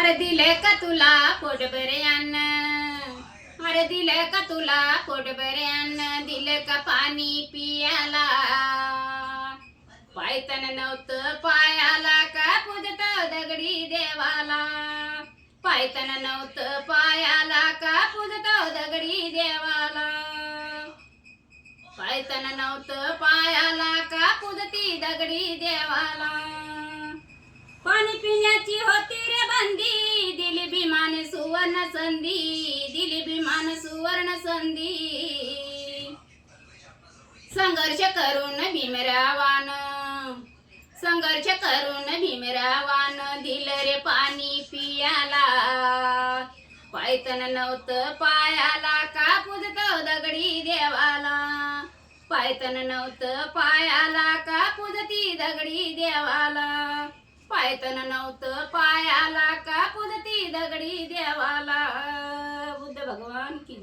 अरे दिले का तुला पोटभरे अन्न, अरे दिले का तुला पोटभरे अन्न, दिले का पाणी पियाला. पायतन नव्हतं पायाला का पूजत दगडी देवाला. पायतन नव्हतं पायाला का पूजत दगडी देवाला. पायतन नव्हतं पायाला का पूजती दगडी देवाला. पाणी पिण्याची होती रे बंदी, दिली भीमाने सुवर्ण संधी, दिली भीमाने सुवर्ण संधी. संघर्ष करून भीमरावान, संघर्ष करून भीमरावान, दिलं रे पाणी पियाला. पायतन नव्हतं पायाला का पूजतो दगडी देवाला. पायतन नव्हतं पायाला का पूजती दगडी देवाला. पायतन नव्हतं पायाला का पूजती दगडी देवाला. बुद्ध भगवान की